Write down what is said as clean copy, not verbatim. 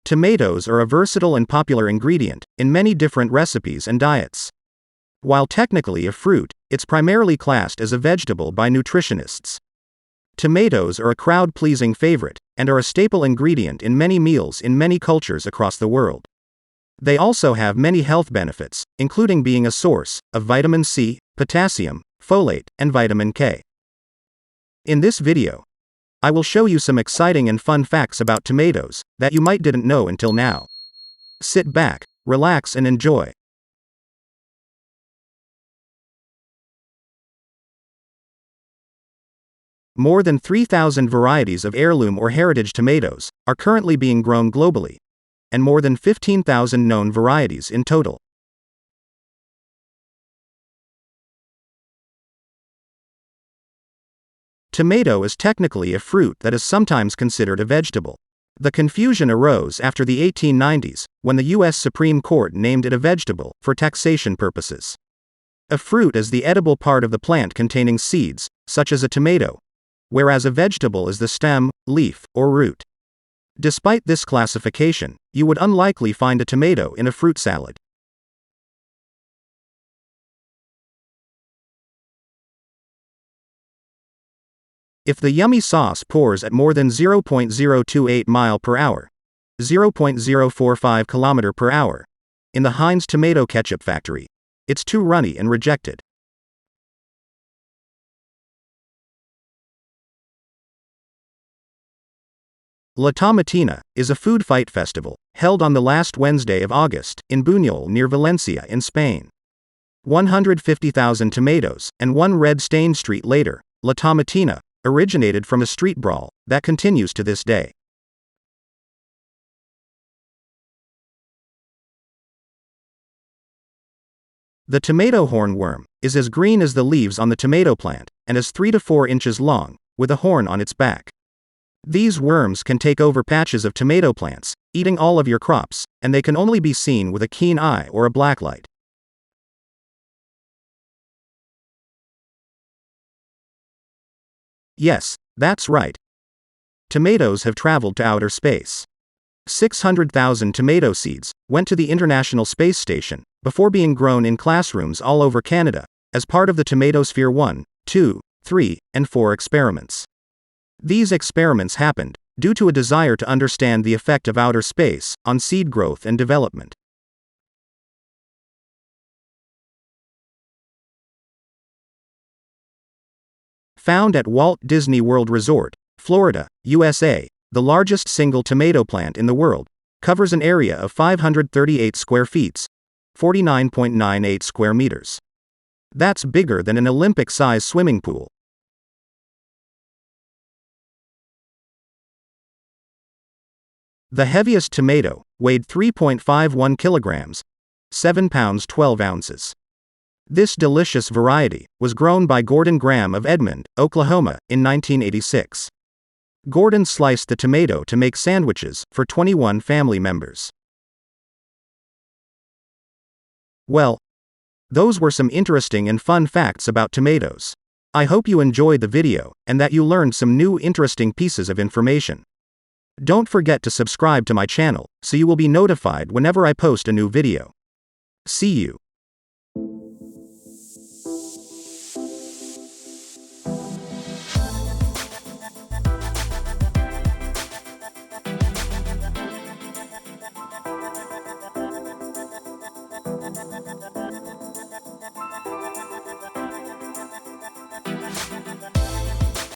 Tomatoes are a versatile and popular ingredient in many different recipes and diets. While technically a fruit, it's primarily classed as a vegetable by nutritionists. Tomatoes are a crowd-pleasing favorite and are a staple ingredient in many meals in many cultures across the world. They also have many health benefits, including being a source of vitamin C, potassium, folate, and vitamin K. In this video, I will show you some exciting and fun facts about tomatoes that you might didn't know until now. Sit back, relax, and enjoy. More than 3,000 varieties of heirloom or heritage tomatoes are currently being grown globally, and more than 15,000 known varieties in total. Tomato is technically a fruit that is sometimes considered a vegetable. The confusion arose after the 1890s, when the U.S. Supreme Court named it a vegetable for taxation purposes. A fruit is the edible part of the plant containing seeds, such as a tomato, whereas a vegetable is the stem, leaf, or root. Despite this classification, you would unlikely find a tomato in a fruit salad. If the yummy sauce pours at more than 0.028 mile per hour, 0.045 kilometer per hour, in the Heinz tomato ketchup factory, it's too runny and rejected. La Tomatina is a food fight festival, held on the last Wednesday of August, in Buñol near Valencia in Spain. 150,000 tomatoes, and one red-stained street later, La Tomatina originated from a street brawl that continues to this day. The tomato hornworm is as green as the leaves on the tomato plant, and is 3 to 4 inches long, with a horn on its back. These worms can take over patches of tomato plants, eating all of your crops, and they can only be seen with a keen eye or a blacklight. Yes, that's right. Tomatoes have traveled to outer space. 600,000 tomato seeds went to the International Space Station before being grown in classrooms all over Canada as part of the Tomatosphere 1, 2, 3, and 4 experiments. These experiments happened due to a desire to understand the effect of outer space on seed growth and development. Found at Walt Disney World Resort, Florida, USA, the largest single tomato plant in the world, covers an area of 538 square feet, 49.98 square meters. That's bigger than an Olympic-size swimming pool. The heaviest tomato weighed 3.51 kilograms, 7 pounds 12 ounces. This delicious variety was grown by Gordon Graham of Edmond, Oklahoma, in 1986. Gordon sliced the tomato to make sandwiches for 21 family members. Well, those were some interesting and fun facts about tomatoes. I hope you enjoyed the video and that you learned some new interesting pieces of information. Don't forget to subscribe to my channel so you will be notified whenever I post a new video. See you.